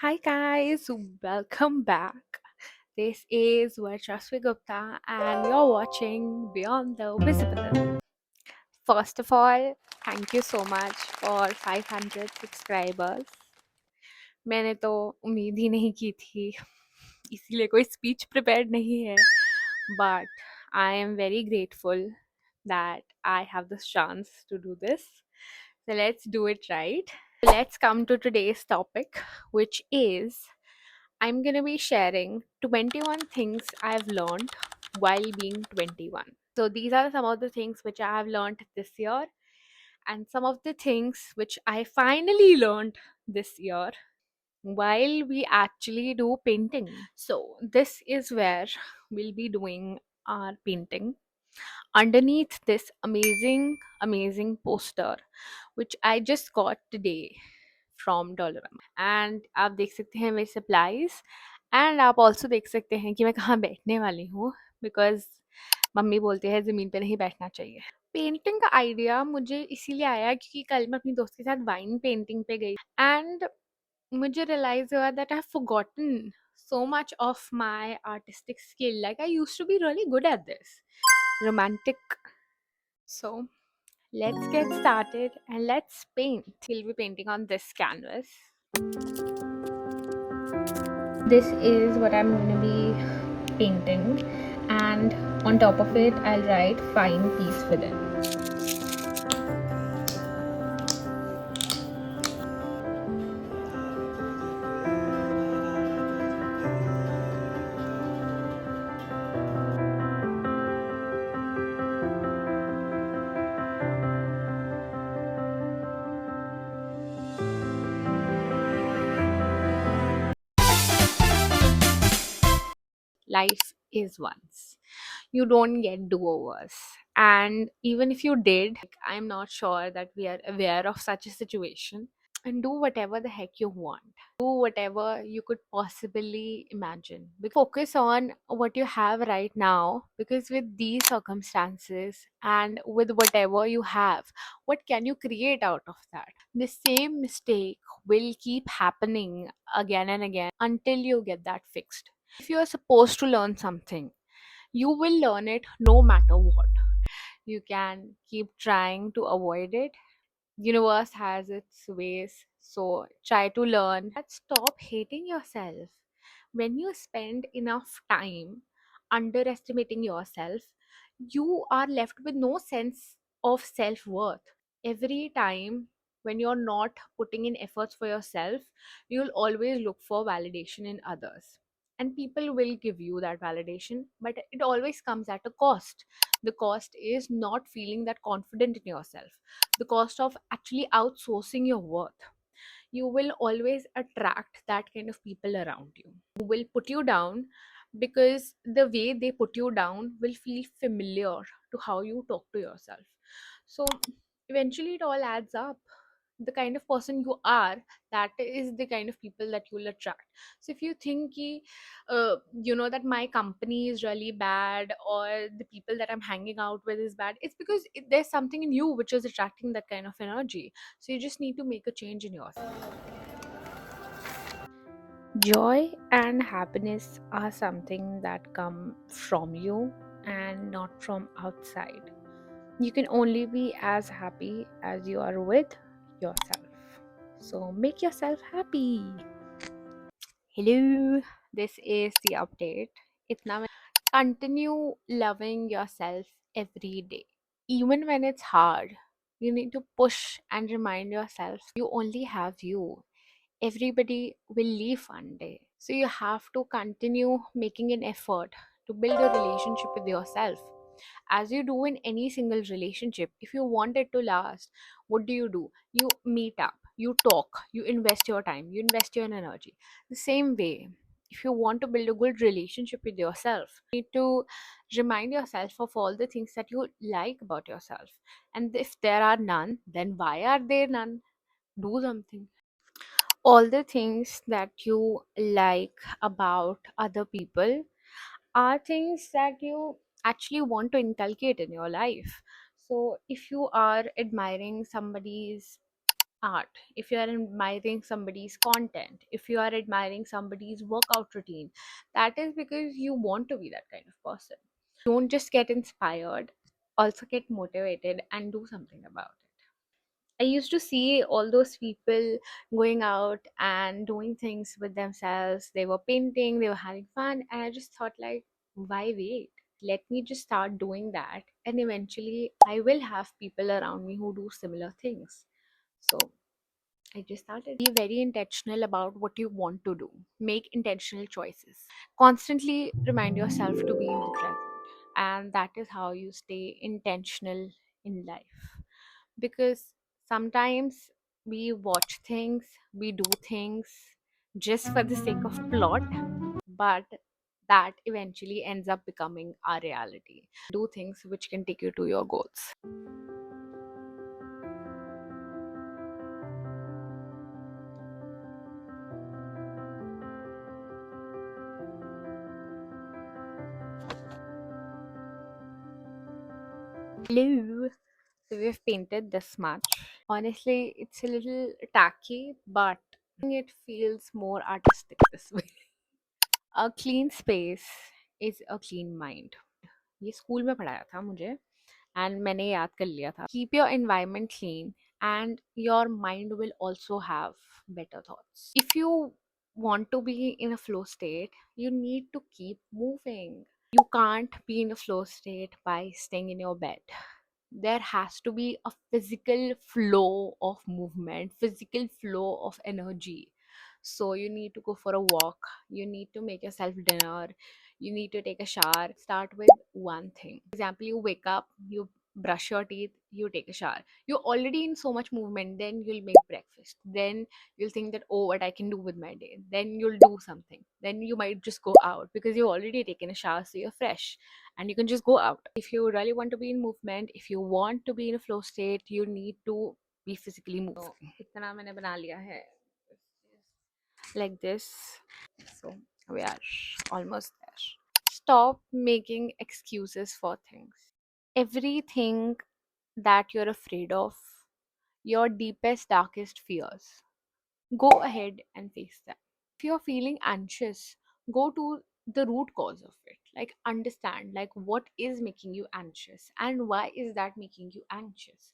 Hi guys, welcome back. This is Varshaswi Gupta and you're watching Beyond the Visible. First of all, thank you so much for 500 subscribers. मैंने तो उम्मीद ही नहीं की थी, इसीलिए कोई स्पीच प्रिपेयर्ड नहीं है. But I am very grateful that I have this chance to do this. So let's do it right. Let's come to today's topic, which is I'm going to be sharing 21 things I've learned while being 21. So, these are some of the things which I have learned this year, and some of the things which I finally learned this year while we actually do painting. So, this is where we'll be doing our painting underneath this amazing poster which I just got today from Dollarama. And आप देख सकते हैं मेरे supplies and आप also देख सकते हैं कि मैं कहाँ बैठने वाली हूँ बिकॉज मम्मी बोलते हैं ज़मीन पे नहीं बैठना चाहिए. पेंटिंग का आइडिया मुझे इसीलिए आया क्योंकि कल मैं अपनी दोस्त के साथ वाइन पेंटिंग पे गई एंड मुझे रियलाइज हुआ that I have forgotten so much of my artistic skill. Like I used to be really good at this. Romantic. So let's get started and let's paint. We'll be painting on this canvas. This is what I'm going to be painting, and on top of it I'll write fine piece within. Life is once. You don't get do-overs. And even if you did, I'm not sure that we are aware of such a situation. And do whatever the heck you want. Do whatever you could possibly imagine. Focus on what you have right now, because with these circumstances and with whatever you have, what can you create out of that? The same mistake will keep happening again and again until you get that fixed. If you are supposed to learn something, you will learn it no matter what. You can keep trying to avoid it. Universe has its ways, so try to learn. But stop hating yourself. When you spend enough time underestimating yourself, you are left with no sense of self-worth. Every time when you're not putting in efforts for yourself, you'll always look for validation in others, and people will give you that validation, but it always comes at a cost. The cost is not feeling that confident in yourself, the cost of actually outsourcing your worth. You will always attract that kind of people around you who will put you down, because the way they put you down will feel familiar to how you talk to yourself. So eventually it all adds up. The kind of person you are, that is the kind of people that you'll attract. So if you think ki, that my company is really bad, or the people that I'm hanging out with is bad, it's because there's something in you which is attracting that kind of energy. So you just need to make a change in yourself. Joy and happiness are something that come from you and not from outside. You can only be as happy as you are with yourself. So make yourself happy. Hello, this is the update. Itna mein- Continue loving yourself every day. Even when it's hard, you need to push and remind yourself you only have you. Everybody will leave one day. So you have to continue making an effort to build a relationship with yourself. As you do in any single relationship, if you want it to last, what do? You meet up, you talk, you invest your time, you invest your energy. The same way, if you want to build a good relationship with yourself, you need to remind yourself of all the things that you like about yourself. And if there are none, then why are there none? Do something. All the things that you like about other people are things that you actually want to inculcate in your life. So if you are admiring somebody's art, if you are admiring somebody's content, if you are admiring somebody's workout routine, that is because you want to be that kind of person. Don't just get inspired, also get motivated and do something about it. I used to see all those people going out and doing things with themselves. They were painting, they were having fun, and I just thought, like, why wait? Let me just start doing that, and eventually I will have people around me who do similar things. So I just started. Be very intentional about what you want to do. Make intentional choices. Constantly remind yourself to be in the present. And that is how you stay intentional in life. Because sometimes we watch things, we do things just for the sake of plot, but that eventually ends up becoming our reality. Do things which can take you to your goals. Hello. So we've painted this much. Honestly, it's a little tacky, but it feels more artistic this way. A clean space is a clean mind. ये school में पढ़ाया था मुझे and मैंने याद कर लिया था. Keep your environment clean and your mind will also have better thoughts. If you want to be in a flow state, you need to keep moving. You can't be in a flow state by staying in your bed. There has to be a physical flow of movement, physical flow of energy. So you need to go for a walk, you need to make yourself dinner, you need to take a shower. Start with one thing. For example, you wake up, you brush your teeth, you take a shower. You're already in so much movement, then you'll make breakfast. Then you'll think that, oh, what I can do with my day. Then you'll do something. Then you might just go out because you've already taken a shower, so you're fresh and you can just go out. If you really want to be in movement, if you want to be in a flow state, you need to be physically moving. So, इतना मैंने बना लिया है like this. So we are almost there. Stop making excuses for things. Everything that you're afraid of, your deepest, darkest fears, go ahead and face them. If you're feeling anxious, go to the root cause of it. Like, understand, like, what is making you anxious and why is that making you anxious.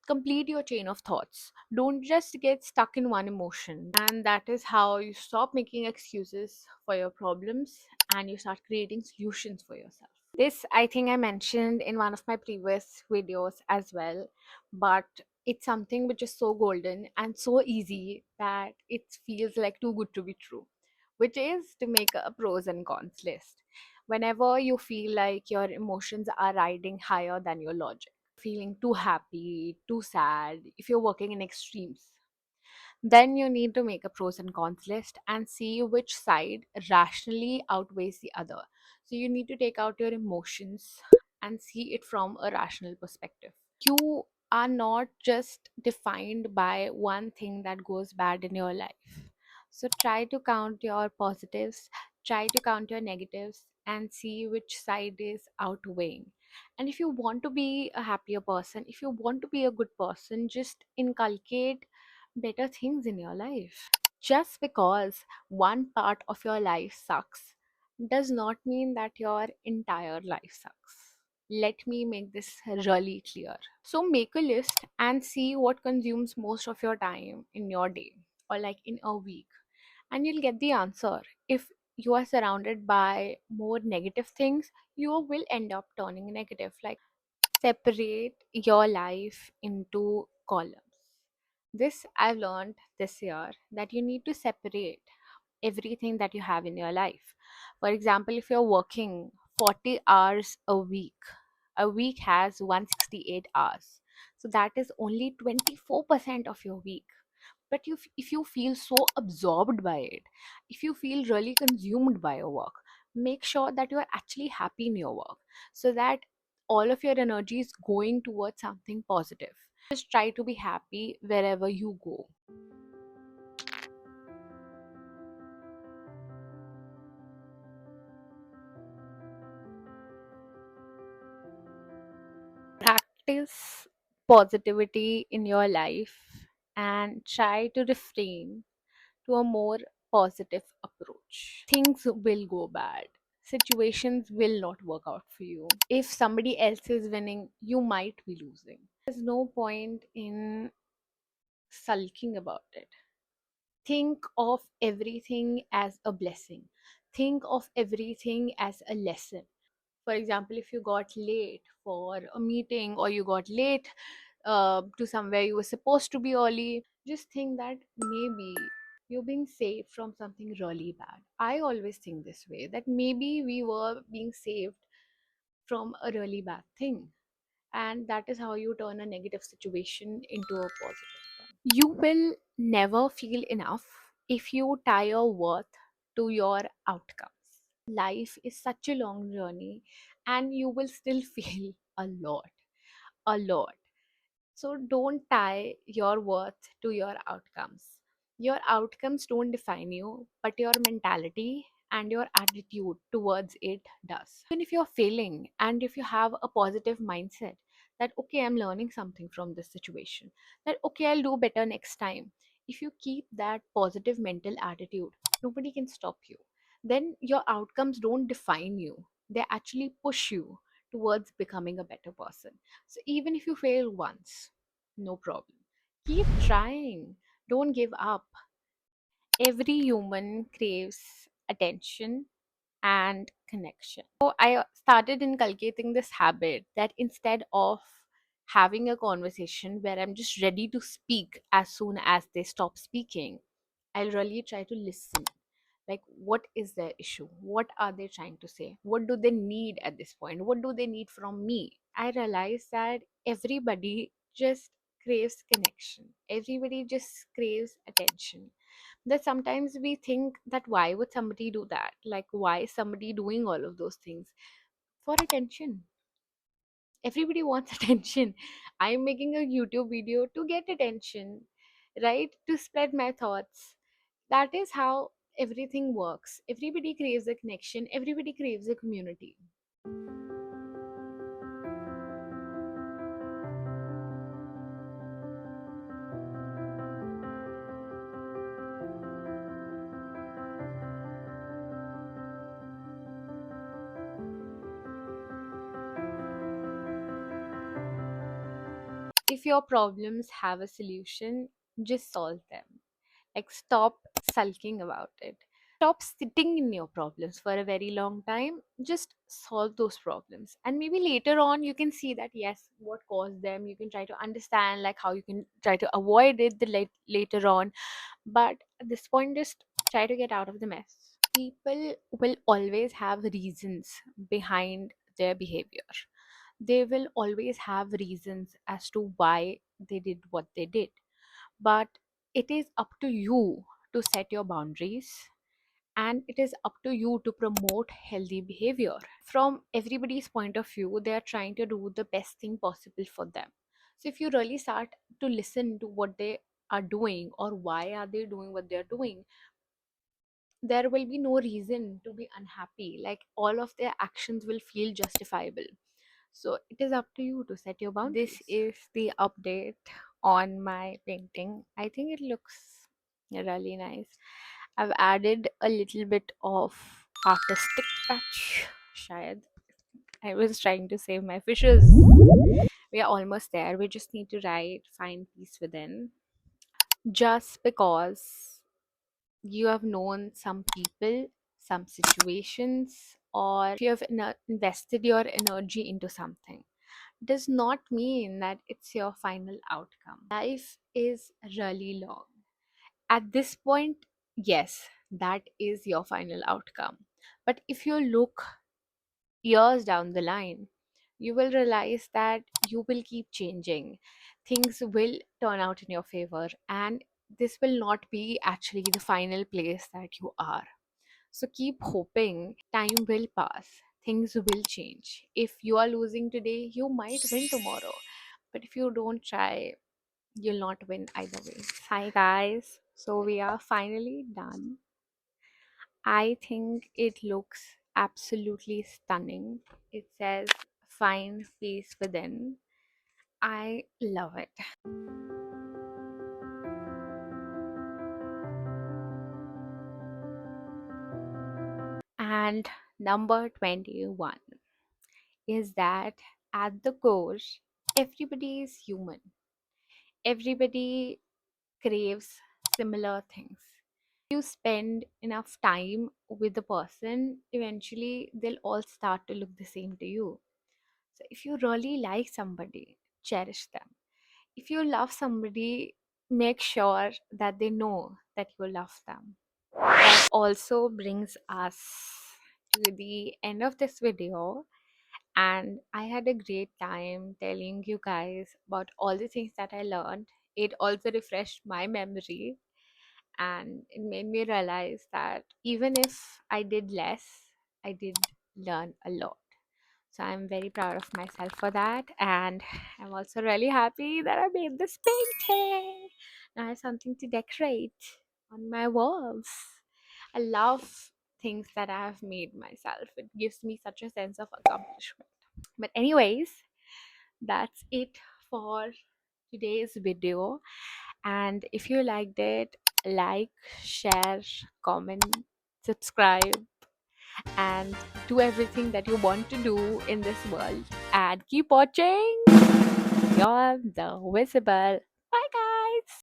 Complete your chain of thoughts. Don't just get stuck in one emotion. And that is how you stop making excuses for your problems and you start creating solutions for yourself. This, I think, I mentioned in one of my previous videos as well, but it's something which is so golden and so easy that it feels like too good to be true, which is to make a pros and cons list. Whenever you feel like your emotions are riding higher than your logic, feeling too happy, too sad, if you're working in extremes, then you need to make a pros and cons list and see which side rationally outweighs the other. So you need to take out your emotions and see it from a rational perspective. You are not just defined by one thing that goes bad in your life. So try to count your positives, try to count your negatives, and see which side is outweighing. And if you want to be a happier person, if you want to be a good person, just inculcate better things in your life. Just because one part of your life sucks does not mean that your entire life sucks. Let me make this really clear. So, make a list and see what consumes most of your time in your day or like in a week, and you'll get the answer. If you are surrounded by more negative things, you will end up turning negative. Like, separate your life into columns. This I've learned this year, that you need to separate everything that you have in your life. For example, if you're working 40 hours a week has 168 hours. So that is only 24% of your week. But if you feel so absorbed by it, if you feel really consumed by your work, make sure that you are actually happy in your work so that all of your energy is going towards something positive. Just try to be happy wherever you go. Practice positivity in your life and try to refrain to a more positive approach. Things will go bad. Situations will not work out for you. If somebody else is winning, you might be losing. There's no point in sulking about it. Think of everything as a blessing. Think of everything as a lesson. For example, if you got late for a meeting or you got late to somewhere you were supposed to be early, just think that maybe you're being saved from something really bad. I always think this way, that maybe we were being saved from a really bad thing, and that is how you turn a negative situation into a positive one. You will never feel enough if you tie your worth to your outcomes. Life is such a long journey, and you will still feel a lot, a lot. So don't tie your worth to your outcomes. Your outcomes don't define you, but your mentality and your attitude towards it does. Even if you're failing and if you have a positive mindset that, okay, I'm learning something from this situation, that, okay, I'll do better next time. If you keep that positive mental attitude, nobody can stop you. Then your outcomes don't define you, they actually push you towards becoming a better person. So even if you fail once, no problem. Keep trying. Don't give up. Every human craves attention and connection. So I started inculcating this habit that instead of having a conversation where I'm just ready to speak as soon as they stop speaking, I'll really try to listen. Like, what is their issue? What are they trying to say? What do they need at this point? What do they need from me? I realize that everybody just craves connection, everybody just craves attention. That sometimes we think that why would somebody do that? Like, why is somebody doing all of those things? For attention. Everybody wants attention. I'm making a YouTube video to get attention, right? To spread my thoughts. That is how everything works. Everybody craves a connection, everybody craves a community. If your problems have a solution, just solve them. Like, stop sulking about it. Stop sitting in your problems for a very long time. Just solve those problems. And maybe later on, you can see that, yes, what caused them. You can try to understand, like, how you can try to avoid it later on. But at this point, just try to get out of the mess. People will always have reasons behind their behavior. They will always have reasons as to why they did what they did. But it is up to you to set your boundaries, and it is up to you to promote healthy behavior. From everybody's point of view, they are trying to do the best thing possible for them. So if you really start to listen to what they are doing or why are they doing what they're doing, there will be no reason to be unhappy. Like, all of their actions will feel justifiable. So it is up to you to set your boundaries. This is the update on my painting. I think it looks really nice. I've added a little bit of artistic touch. Shayad. I was trying to save my fishes. We are almost there. We just need to write find peace within. Just because you have known some people, some situations, or if you have invested your energy into something, does not mean that it's your final outcome. Life is really long. At this point, yes, that is your final outcome. But if you look years down the line, you will realize that you will keep changing. Things will turn out in your favor, and this will not be actually the final place that you are. So keep hoping. Time will pass, things will change. If you are losing today, you might win tomorrow. But if you don't try, you'll not win either way. Hi, guys. So we are finally done. I think it looks absolutely stunning. It says, find peace within. I love it. And number 21 is that at the core, everybody is human. Everybody craves similar things. You spend enough time with the person, eventually they'll all start to look the same to you. So if you really like somebody, cherish them. If you love somebody, make sure that they know that you love them. That also brings us to the end of this video. And I had a great time telling you guys about all the things that I learned. It also refreshed my memory and it made me realize that even if I did less, I did learn a lot. So I'm very proud of myself for that. And I'm also really happy that I made this painting. Now I have something to decorate on my walls. I love things that I have made myself. It gives me such a sense of accomplishment. But, anyways, that's it for today's video. And if you liked it, like, share, comment, subscribe, and do everything that you want to do in this world. And keep watching Beyond the Visible. Bye, guys.